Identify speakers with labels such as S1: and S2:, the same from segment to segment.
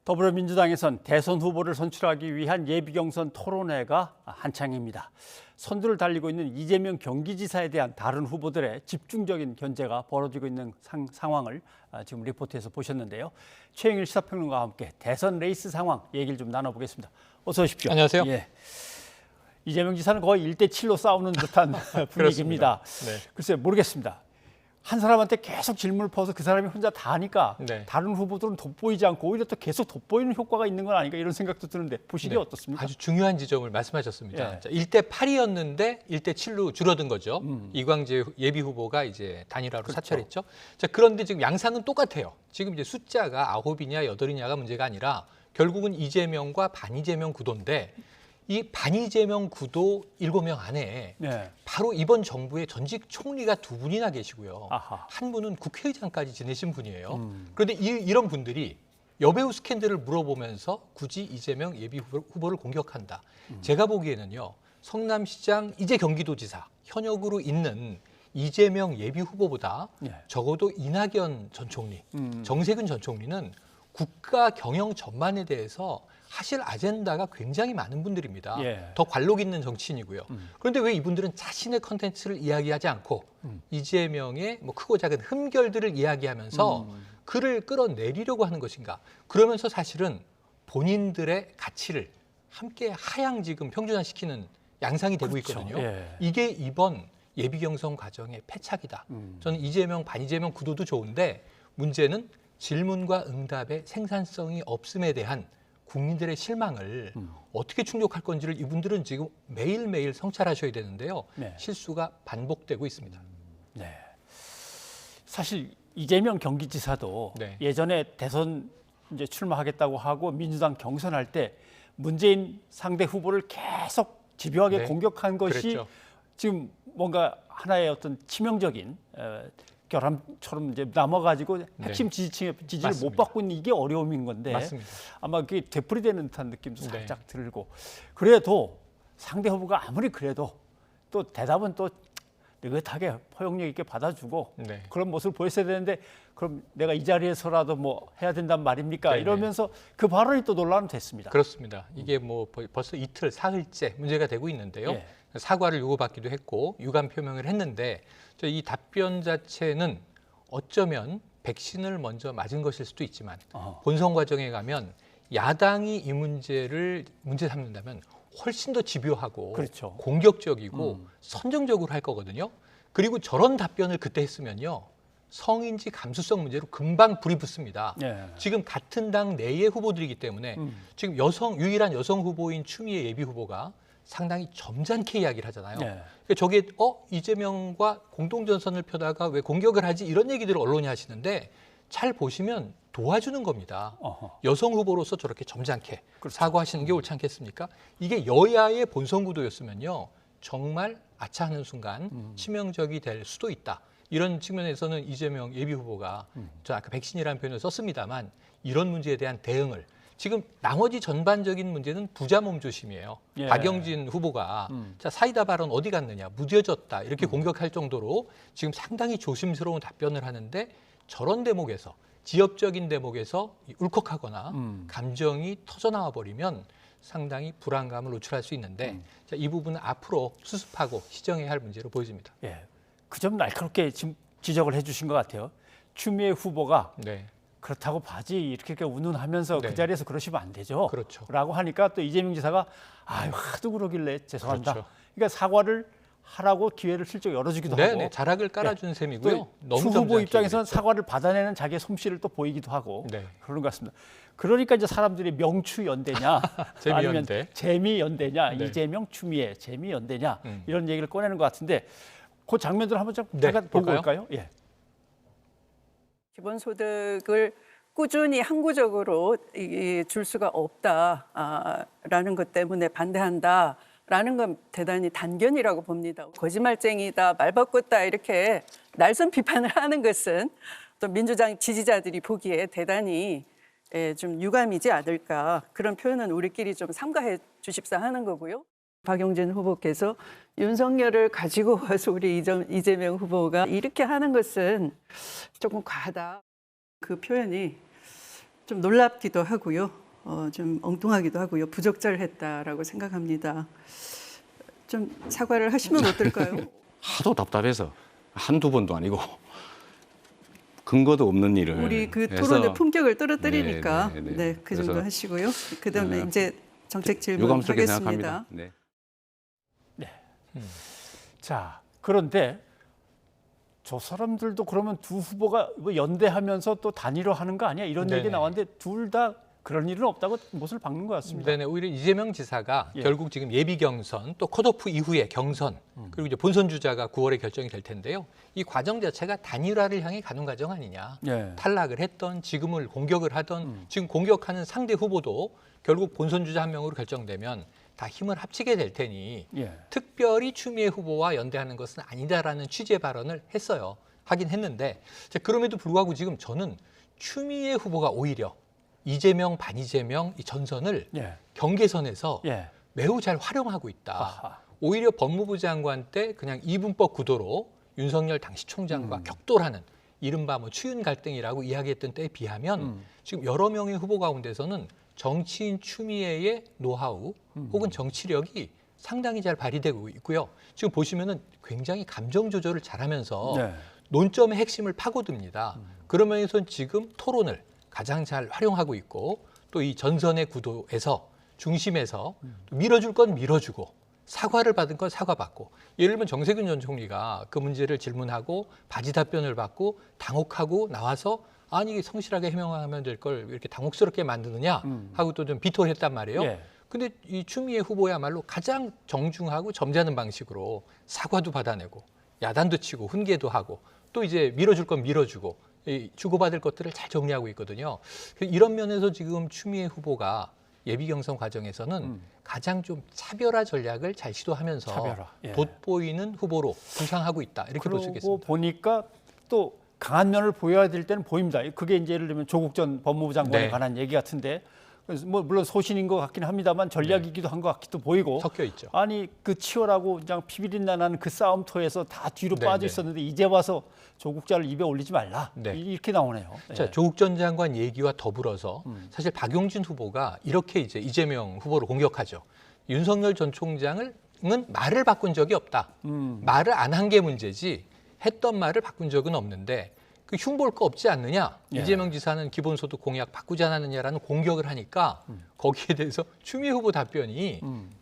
S1: 더불어민주당에선 대선 후보를 선출하기 위한 예비경선 토론회가 한창입니다. 선두를 달리고 있는 이재명 경기지사에 대한 다른 후보들의 집중적인 견제가 벌어지고 있는 상황을 지금 리포트에서 보셨는데요. 최영일 시사평론가와 함께 대선 레이스 상황 얘기를 좀 나눠보겠습니다. 어서 오십시오.
S2: 안녕하세요.
S1: 예. 이재명 지사는 거의 1대7로 싸우는 듯한 분위기입니다.
S2: 네.
S1: 글쎄 모르겠습니다. 한 사람한테 계속 질문을 퍼서 그 사람이 혼자 다 하니까
S2: 네.
S1: 다른 후보들은 돋보이지 않고 오히려 또 계속 돋보이는 효과가 있는 건 아닌가 이런 생각도 드는데 보시기에
S2: 네.
S1: 어떻습니까?
S2: 아주 중요한 지점을 말씀하셨습니다.
S1: 예.
S2: 자, 1대8이었는데 1대7로 줄어든 거죠. 이광재 예비 후보가 이제 단일화로
S1: 그렇죠.
S2: 사퇴했죠. 자, 그런데 지금 양상은 똑같아요. 지금 이제 숫자가 9이냐 8이냐가 문제가 아니라 결국은 이재명과 반이재명 구도인데 이 반이재명 구도 7명 안에
S1: 네.
S2: 바로 이번 정부의 전직 총리가 2분이나 계시고요.
S1: 아하.
S2: 한 분은 국회의장까지 지내신 분이에요. 그런데 이런 분들이 여배우 스캔들을 물어보면서 굳이 이재명 예비 후보를 공격한다. 제가 보기에는요. 성남시장 이제 경기도지사 현역으로 있는 이재명 예비 후보보다
S1: 예.
S2: 적어도 이낙연 전 총리, 정세균 전 총리는 국가 경영 전반에 대해서 하실 아젠다가 굉장히 많은 분들입니다.
S1: 예.
S2: 더 관록 있는 정치인이고요. 그런데 왜 이분들은 자신의 컨텐츠를 이야기하지 않고 이재명의 뭐 크고 작은 흠결들을 이야기하면서 그를 끌어내리려고 하는 것인가? 그러면서 사실은 본인들의 가치를 함께 하향 지금 평준화시키는 양상이 되고
S1: 그렇죠.
S2: 있거든요.
S1: 예.
S2: 이게 이번 예비경선 과정의 패착이다. 저는 이재명, 반이재명 구도도 좋은데 문제는 질문과 응답의 생산성이 없음에 대한 국민들의 실망을 어떻게 충족할 건지를 이분들은 지금 매일매일 성찰하셔야 되는데요.
S1: 네.
S2: 실수가 반복되고 있습니다.
S1: 네. 사실 이재명 경기지사도
S2: 네.
S1: 예전에 대선 이제 출마하겠다고 하고 민주당 경선할 때 문재인 상대 후보를 계속 집요하게
S2: 네.
S1: 공격한 것이
S2: 그랬죠.
S1: 지금 뭔가 하나의 어떤 치명적인 결함처럼 이제 남아가지고 핵심 지지층의 지지를 못
S2: 맞습니다.
S1: 받고 있는 이게 어려움인 건데
S2: 맞습니다.
S1: 아마 그게 되풀이되는 듯한 느낌도
S2: 네.
S1: 살짝 들고 그래도 상대 후보가 아무리 그래도 또 대답은 또 느긋하게 포용력 있게 받아주고
S2: 네.
S1: 그런 모습을 보였어야 되는데 그럼 내가 이 자리에서라도 뭐 해야 된단 말입니까?
S2: 네네.
S1: 이러면서 그 발언이 또 논란은 됐습니다.
S2: 그렇습니다. 이게 뭐 벌써 이틀, 사흘째 문제가 되고 있는데요.
S1: 예.
S2: 사과를 요구받기도 했고 유감 표명을 했는데 이 답변 자체는 어쩌면 백신을 먼저 맞은 것일 수도 있지만 본선 과정에 가면 야당이 이 문제를 문제 삼는다면 훨씬 더 집요하고
S1: 그렇죠.
S2: 공격적이고 선정적으로 할 거거든요. 그리고 저런 답변을 그때 했으면요. 성인지 감수성 문제로 금방 불이 붙습니다.
S1: 예.
S2: 지금 같은 당 내의 후보들이기 때문에 지금 유일한 여성 후보인 추미애 예비 후보가 상당히 점잖게 이야기를 하잖아요.
S1: 네.
S2: 그러니까 저게 이재명과 공동전선을 펴다가 왜 공격을 하지 이런 얘기들을 언론이 하시는데 잘 보시면 도와주는 겁니다.
S1: 어허.
S2: 여성 후보로서 저렇게 점잖게
S1: 그렇죠.
S2: 사과하시는 게 옳지 않겠습니까? 이게 여야의 본선 구도였으면요. 정말 아차하는 순간 치명적이 될 수도 있다. 이런 측면에서는 이재명 예비 후보가 저 아까 백신이라는 표현을 썼습니다만 이런 문제에 대한 대응을 지금 나머지 전반적인 문제는 부자 몸조심이에요.
S1: 예.
S2: 박영진 후보가 자 사이다 발언 어디 갔느냐 무뎌졌다 이렇게 공격할 정도로 지금 상당히 조심스러운 답변을 하는데 저런 대목에서 지역적인 대목에서 울컥하거나 감정이 터져나와 버리면 상당히 불안감을 노출할 수 있는데 자, 이 부분은 앞으로 수습하고 시정해야 할 문제로 보여집니다.
S1: 예. 그 점 날카롭게 지적을 해주신 것 같아요. 추미애 후보가
S2: 네,
S1: 그렇다고 바지 이렇게 운운하면서
S2: 네.
S1: 그 자리에서 그러시면 안 되죠.
S2: 그렇죠.
S1: 라고 하니까 또 이재명 지사가 아유 하도 그러길래 죄송합니다.
S2: 그렇죠.
S1: 그러니까 사과를 하라고 기회를 슬쩍 열어주기도
S2: 네,
S1: 하고
S2: 네, 자락을 깔아준 셈이고요.
S1: 또
S2: 너무
S1: 추 후보
S2: 점잖게
S1: 입장에서는
S2: 얘기했죠.
S1: 사과를 받아내는 자기의 솜씨를 또 보이기도 하고
S2: 네.
S1: 그런 것 같습니다. 그러니까 이제 사람들이 명추연대냐 아니면
S2: 재미연대.
S1: 재미연대냐
S2: 네.
S1: 이재명 추미애 재미연대냐 이런 얘기를 꺼내는 것 같은데 그 장면들 한번 좀
S2: 네,
S1: 잠깐 보고
S2: 볼까요?
S1: 올까요? 예.
S3: 기본소득을 꾸준히 항구적으로 줄 수가 없다라는 것 때문에 반대한다라는 건 대단히 단견이라고 봅니다. 거짓말쟁이다, 말바꿨다 이렇게 날선 비판을 하는 것은 또 민주당 지지자들이 보기에 대단히 좀 유감이지 않을까 그런 표현은 우리끼리 좀 삼가해 주십사 하는 거고요. 박용진 후보께서 윤석열을 가지고 와서 우리 이재명 후보가 이렇게 하는 것은 조금 과하다. 그 표현이 좀 놀랍기도 하고요. 좀 엉뚱하기도 하고요. 부적절했다라고 생각합니다. 좀 사과를 하시면 어떨까요?
S4: 하도 답답해서 한두 번도 아니고 근거도 없는 일을
S3: 우리 그
S4: 해서
S3: 토론의 품격을 떨어뜨리니까
S4: 네, 네, 네.
S3: 네, 그 정도
S4: 그래서
S3: 하시고요. 그다음에 이제 정책 질문
S4: 유감스럽게
S3: 하겠습니다.
S4: 생각합니다. 네.
S1: 자, 그런데 저 사람들도 그러면 두 후보가 뭐 연대하면서 또 단일화 하는 거 아니야? 이런 얘기
S2: 네네.
S1: 나왔는데 둘 다 그런 일은 없다고 못을 박는 것 같습니다.
S2: 네네, 오히려 이재명 지사가
S1: 예.
S2: 결국 지금 예비 경선 또 컷오프 이후에 경선 그리고 이제 본선 주자가 9월에 결정이 될 텐데요. 이 과정 자체가 단일화를 향해 가는 과정 아니냐.
S1: 예.
S2: 탈락을 했던 지금을 공격을 하던 지금 공격하는 상대 후보도 결국 본선 주자 한 명으로 결정되면 다 힘을 합치게 될 테니
S1: 예.
S2: 특별히 추미애 후보와 연대하는 것은 아니다라는 취지의 발언을 했어요. 하긴 했는데 그럼에도 불구하고 지금 저는 추미애 후보가 오히려 이재명 반이재명 이 전선을
S1: 예.
S2: 경계선에서
S1: 예.
S2: 매우 잘 활용하고 있다.
S1: 아하.
S2: 오히려 법무부 장관 때 그냥 이분법 구도로 윤석열 당시 총장과 격돌하는 이른바 뭐 추윤 갈등이라고 이야기했던 때에 비하면 지금 여러 명의 후보 가운데서는 정치인 추미애의 노하우 혹은 정치력이 상당히 잘 발휘되고 있고요. 지금 보시면은 굉장히 감정 조절을 잘하면서
S1: 네.
S2: 논점의 핵심을 파고듭니다. 그러면서 지금 토론을 가장 잘 활용하고 있고 또 이 전선의 구도에서 중심에서 밀어줄 건 밀어주고 사과를 받은 건 사과받고 예를 들면 정세균 전 총리가 그 문제를 질문하고 바지 답변을 받고 당혹하고 나와서 아니 이게 성실하게 해명하면 될 걸 이렇게 당혹스럽게 만드느냐 하고 또 좀 비토를 했단 말이에요.
S1: 예.
S2: 근데 이 추미애 후보야말로 가장 정중하고 점잖은 방식으로 사과도 받아내고 야단도 치고 훈계도 하고 또 이제 밀어줄 건 밀어주고 이 주고받을 것들을 잘 정리하고 있거든요. 이런 면에서 지금 추미애 후보가 예비 경선 과정에서는 가장 좀 차별화 전략을 잘 시도하면서
S1: 차별화, 예.
S2: 돋보이는 후보로 부상하고 있다 이렇게 볼 수
S1: 그러고
S2: 있겠습니다.
S1: 보니까 또 강한 면을 보여야 될 때는 보입니다. 그게 이제 예를 들면 조국 전 법무부 장관에
S2: 네.
S1: 관한 얘기 같은데 그래서 뭐 물론 소신인 것 같긴 합니다만 전략이기도 한 것 같기도 보이고
S2: 섞여 있죠.
S1: 아니 그 치열하고 그냥 피비린내 나는 그 싸움터에서 다 뒤로
S2: 네,
S1: 빠져
S2: 네.
S1: 있었는데 이제 와서 조국자를 입에 올리지 말라
S2: 네.
S1: 이렇게 나오네요.
S2: 자,
S1: 예.
S2: 조국 전 장관 얘기와 더불어서 사실 박용진 후보가 이렇게 이제 이재명 후보를 공격하죠. 윤석열 전 총장은 말을 바꾼 적이 없다. 말을 안 한 게 문제지 했던 말을 바꾼 적은 없는데 그 흉볼 거 없지 않느냐.
S1: 예.
S2: 이재명 지사는 기본소득 공약 바꾸지 않았느냐라는 공격을 하니까 거기에 대해서 추미애 후보 답변이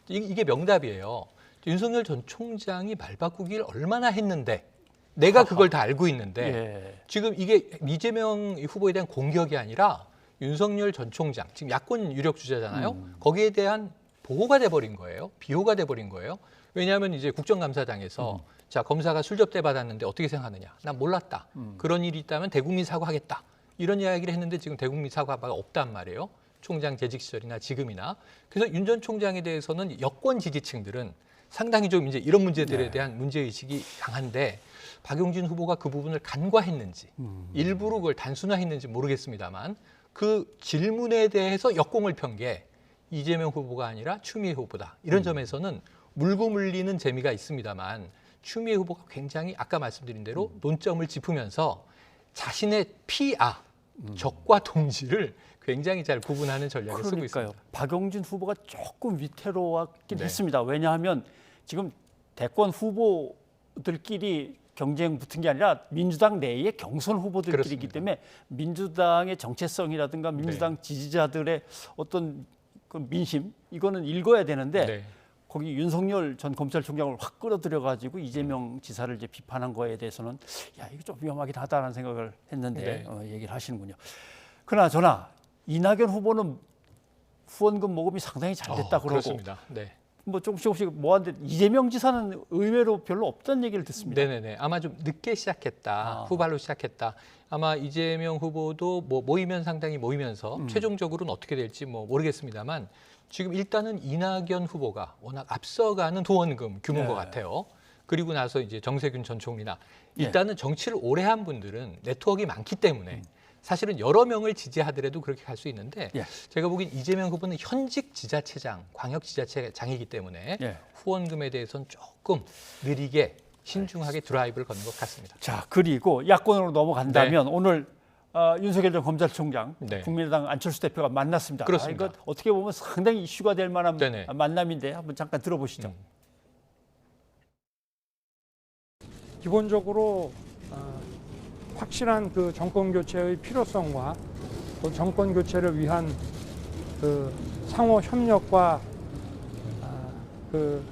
S2: 이게 명답이에요. 윤석열 전 총장이 말 바꾸기를 얼마나 했는데 내가 그걸 다 알고 있는데
S1: 예.
S2: 지금 이게 이재명 후보에 대한 공격이 아니라 윤석열 전 총장, 지금 야권 유력 주자잖아요. 거기에 대한 보호가 돼버린 거예요. 비호가 돼버린 거예요. 왜냐하면 이제 국정감사장에서 자 검사가 술 접대 받았는데 어떻게 생각하느냐. 난 몰랐다. 그런 일이 있다면 대국민 사과하겠다. 이런 이야기를 했는데 지금 대국민 사과가 없단 말이에요. 총장 재직 시절이나 지금이나. 그래서 윤 전 총장에 대해서는 여권 지지층들은 상당히 좀 이제 이런 문제들에 대한 문제의식이 강한데 박용진 후보가 그 부분을 간과했는지 일부러 그걸 단순화했는지 모르겠습니다만 그 질문에 대해서 역공을 편 게 이재명 후보가 아니라 추미애 후보다. 이런 점에서는 물고 물리는 재미가 있습니다만 추미애 후보가 굉장히 아까 말씀드린 대로 논점을 짚으면서 자신의 피아, 적과 동지를 굉장히 잘 구분하는 전략을 쓰고
S1: 그러니까요.
S2: 있습니다.
S1: 박용진 후보가 조금 위태로웠긴
S2: 네.
S1: 했습니다. 왜냐하면 지금 대권 후보들끼리 경쟁 붙은 게 아니라 민주당 내의 경선 후보들끼리이기
S2: 그렇습니다.
S1: 때문에 민주당의 정체성이라든가 민주당 지지자들의 어떤 그 민심 이거는 읽어야 되는데
S2: 네.
S1: 거기 윤석열 전 검찰총장을 확 끌어들여 가지고 이재명 지사를 이제 비판한 거에 대해서는 야 이거 좀 위험하긴 하다라는 생각을 했는데
S2: 네.
S1: 얘기를 하시는군요. 그나저나 이낙연 후보는 후원금 모금이 상당히 잘 됐다 그러고
S2: 그렇습니다. 네.
S1: 뭐 조금씩 모았는데 이재명 지사는 의외로 별로 없다는 얘기를 듣습니다.
S2: 네네네. 아마 좀 늦게 시작했다. 후발로 시작했다. 아마 이재명 후보도 뭐 모이면 상당히 모이면서 최종적으로는 어떻게 될지 뭐 모르겠습니다만 지금 일단은 이낙연 후보가 워낙 앞서가는 후원금 규모인 것 같아요. 그리고 나서 이제 정세균 전 총리나 일단은 정치를 오래 한 분들은 네트워크가 많기 때문에 사실은 여러 명을 지지하더라도 그렇게 갈 수 있는데 제가 보기엔 이재명 후보는 현직 지자체장, 광역지자체장이기 때문에 후원금에 대해서는 조금 느리게 신중하게 드라이브를 거는 것 같습니다.
S1: 자 그리고 야권으로 넘어간다면 오늘 윤석열 전 검찰총장,
S2: 네.
S1: 국민의당 안철수 대표가 만났습니다.
S2: 그렇습니다.
S1: 이거 어떻게 보면 상당히 이슈가 될 만한
S2: 네네.
S1: 만남인데 한번 잠깐 들어보시죠.
S5: 기본적으로 확실한 그 정권 교체의 필요성과 또 정권 교체를 위한 그 상호 협력과 그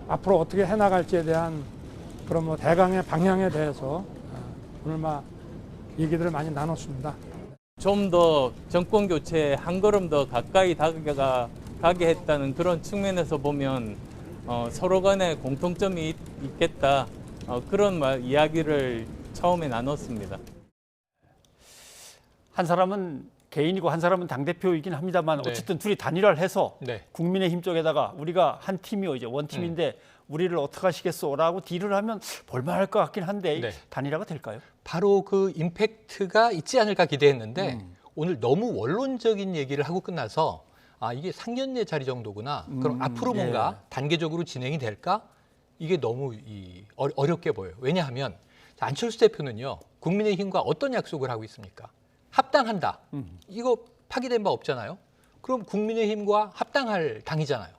S5: 앞으로 어떻게 해나갈지에 대한 그런 뭐 대강의 방향에 대해서 오늘 얘기들을 많이 나눴습니다.
S6: 좀 더 정권 교체에 한 걸음 더 가까이 다가가게 했다는 그런 측면에서 보면 서로 간에 공통점이 있겠다. 그런 이야기를 처음에 나눴습니다.
S1: 한 사람은 개인이고 한 사람은 당대표이긴 합니다만
S2: 네.
S1: 어쨌든 둘이 단일화를 해서
S2: 네.
S1: 국민의힘 쪽에다가 우리가 한 팀이요, 이제 원팀인데 우리를 어떻게 하시겠소라고 딜을 하면 볼만할 것 같긴 한데
S2: 네.
S1: 단일화가 될까요?
S2: 바로 그 임팩트가 있지 않을까 기대했는데 오늘 너무 원론적인 얘기를 하고 끝나서 이게 상견례 자리 정도구나. 그럼 앞으로 뭔가
S1: 예.
S2: 단계적으로 진행이 될까? 이게 너무 어렵게 보여요. 왜냐하면 안철수 대표는요. 국민의힘과 어떤 약속을 하고 있습니까? 합당한다. 이거 파기된 바 없잖아요. 그럼 국민의힘과 합당할 당이잖아요.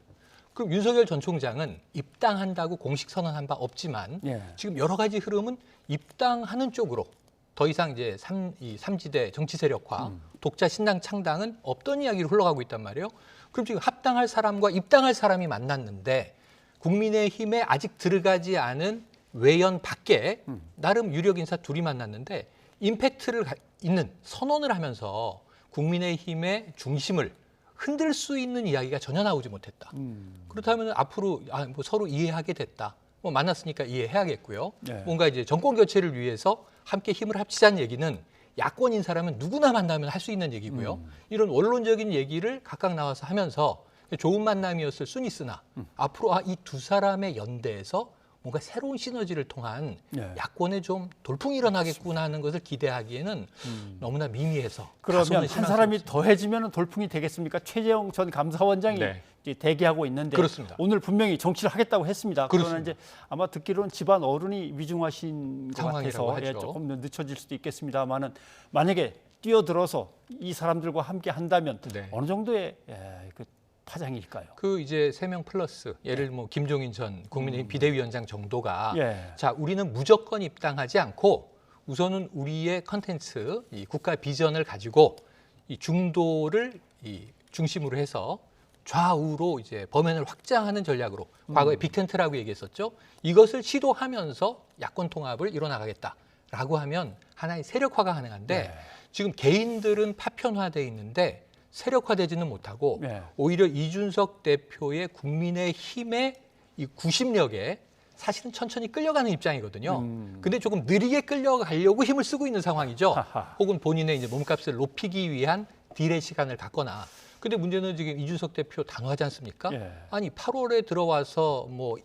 S2: 그럼 윤석열 전 총장은 입당한다고 공식 선언한 바 없지만
S1: 예.
S2: 지금 여러 가지 흐름은 입당하는 쪽으로 더 이상 이제 삼지대 정치 세력화, 독자 신당 창당은 없던 이야기로 흘러가고 있단 말이에요. 그럼 지금 합당할 사람과 입당할 사람이 만났는데 국민의힘에 아직 들어가지 않은 외연 밖에 나름 유력 인사 둘이 만났는데 임팩트를 있는 선언을 하면서 국민의힘의 중심을 흔들 수 있는 이야기가 전혀 나오지 못했다. 그렇다면 앞으로 뭐 서로 이해하게 됐다. 뭐 만났으니까 이해해야겠고요.
S1: 네.
S2: 뭔가 이제 정권 교체를 위해서 함께 힘을 합치자는 얘기는 야권 인사라면 누구나 만나면 할 수 있는 얘기고요. 이런 원론적인 얘기를 각각 나와서 하면서 좋은 만남이었을 순 있으나 앞으로 이 두 사람의 연대에서 뭔가 새로운 시너지를 통한
S1: 네.
S2: 야권에 좀 돌풍이 일어나겠구나 하는 것을 기대하기에는 너무나 미미해서
S1: 그러면
S2: 다소는
S1: 한
S2: 실망스럽습니다.
S1: 사람이 더해지면 돌풍이 되겠습니까? 최재형 전 감사원장이
S2: 네.
S1: 이제 대기하고 있는데
S2: 그렇습니다.
S1: 오늘 분명히 정치를 하겠다고 했습니다. 그러나
S2: 그렇습니다.
S1: 이제 아마 듣기로는 집안 어른이 위중하신 것
S2: 상황이라고
S1: 같아서
S2: 하죠.
S1: 조금 늦춰질 수도 있겠습니다만은 만약에 뛰어들어서 이 사람들과 함께 한다면
S2: 네.
S1: 어느 정도의 그 파장일까요?
S2: 그 이제 3명 플러스 예를 뭐 김종인 전 국민의힘 비대위원장 정도가
S1: 예.
S2: 자 우리는 무조건 입당하지 않고 우선은 우리의 컨텐츠 이 국가 비전을 가지고 이 중도를 이 중심으로 해서 좌우로 이제 범연을 확장하는 전략으로 과거에 빅텐트라고 얘기했었죠. 이것을 시도하면서 야권 통합을 이뤄나가겠다라고 하면 하나의 세력화가 가능한데
S1: 네.
S2: 지금 개인들은 파편화돼 있는데 세력화되지는 못하고
S1: 네.
S2: 오히려 이준석 대표의 국민의힘의 이 구심력에 사실은 천천히 끌려가는 입장이거든요. 근데 조금 느리게 끌려가려고 힘을 쓰고 있는 상황이죠.
S1: 하하.
S2: 혹은 본인의 이제 몸값을 높이기 위한 딜의 시간을 갖거나. 근데 문제는 지금 이준석 대표 단호하지 않습니까?
S1: 예.
S2: 아니 8월에 들어와서 뭐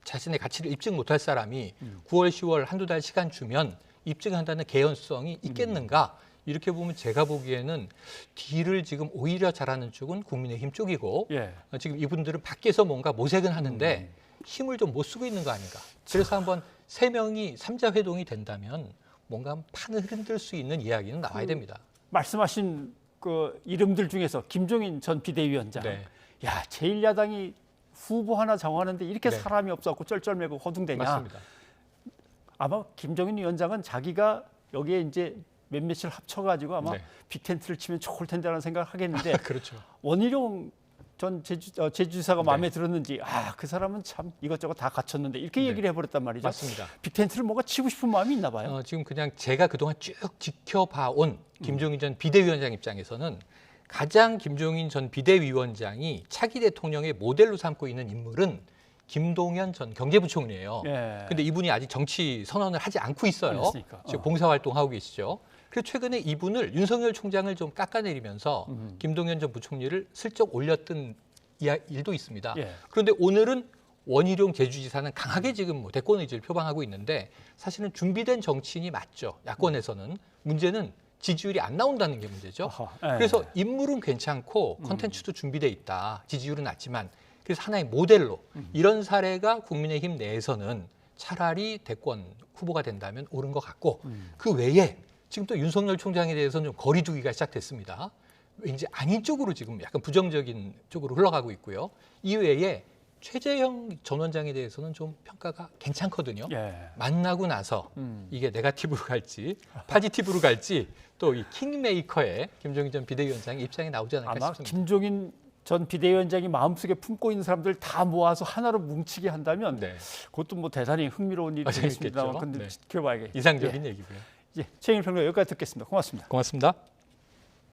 S2: 자신의 가치를 입증 못할 사람이 9월, 10월 한두 달 시간 주면 입증한다는 개연성이 있겠는가? 이렇게 보면 제가 보기에는 딜을 지금 오히려 잘하는 쪽은 국민의힘 쪽이고
S1: 예.
S2: 지금 이분들은 밖에서 뭔가 모색은 하는데 힘을 좀 못 쓰고 있는 거 아닌가. 그래서 한번 3명이 3자 회동이 된다면 뭔가 판을 흔들 수 있는 이야기는 나와야 됩니다.
S1: 말씀하신 그 이름들 중에서 김종인 전 비대위원장.
S2: 네.
S1: 야, 제1야당이 후보 하나 정하는데 이렇게
S2: 네.
S1: 사람이 없어갖고 쩔쩔매고 허둥대냐.
S2: 맞습니다.
S1: 아마 김종인 위원장은 자기가 여기에 이제 몇몇을 합쳐가지고 아마
S2: 네.
S1: 빅텐트를 치면 좋을 텐데라는 생각을 하겠는데
S2: 그렇죠.
S1: 원희룡 전 제주지사가 마음에
S2: 네.
S1: 들었는지 그 사람은 참 이것저것 다 갖췄는데 이렇게
S2: 네.
S1: 얘기를 해버렸단 말이죠.
S2: 맞습니다.
S1: 빅텐트를 뭔가 치고 싶은 마음이 있나 봐요.
S2: 지금 그냥 제가 그동안 쭉 지켜봐온 김종인 전 비대위원장 입장에서는 가장 김종인 전 비대위원장이 차기 대통령의 모델로 삼고 있는 인물은 김동연 전 경제부총리예요.
S1: 예.
S2: 근데 이분이 아직 정치 선언을 하지 않고 있어요.
S1: 그렇습니까?
S2: 지금 봉사활동하고 계시죠. 그래서 최근에 이분을 윤석열 총장을 좀 깎아내리면서 김동연 전 부총리를 슬쩍 올렸던 일도 있습니다.
S1: 예.
S2: 그런데 오늘은 원희룡 제주지사는 강하게 지금 뭐 대권 의지를 표방하고 있는데 사실은 준비된 정치인이 맞죠. 야권에서는. 문제는 지지율이 안 나온다는 게 문제죠.
S1: 아하, 예.
S2: 그래서 인물은 괜찮고 컨텐츠도 준비돼 있다. 지지율은 낮지만 그래서 하나의 모델로 이런 사례가 국민의힘 내에서는 차라리 대권 후보가 된다면 옳은 것 같고 그 외에 지금 또 윤석열 총장에 대해서는 좀 거리 두기가 시작됐습니다. 왠지 아닌 쪽으로 지금 약간 부정적인 쪽으로 흘러가고 있고요. 이외에 최재형 전 원장에 대해서는 좀 평가가 괜찮거든요.
S1: 예.
S2: 만나고 나서 이게 네거티브로 갈지 파지티브로 갈지 또 이 킹메이커의 김종인 전 비대위원장의 입장이 나오지 않을까
S1: 아마
S2: 싶습니다.
S1: 김종인 전 비대위원장이 마음속에 품고 있는 사람들 다 모아서 하나로 뭉치게 한다면
S2: 네.
S1: 그것도 뭐 대단히 흥미로운 일이 되겠습니다만
S2: 재밌겠죠.
S1: 근데
S2: 네.
S1: 지켜봐야겠죠.
S2: 이상적인 얘기고요.
S1: 예, 최영일 평론 여기까지 듣겠습니다. 고맙습니다.
S2: 고맙습니다.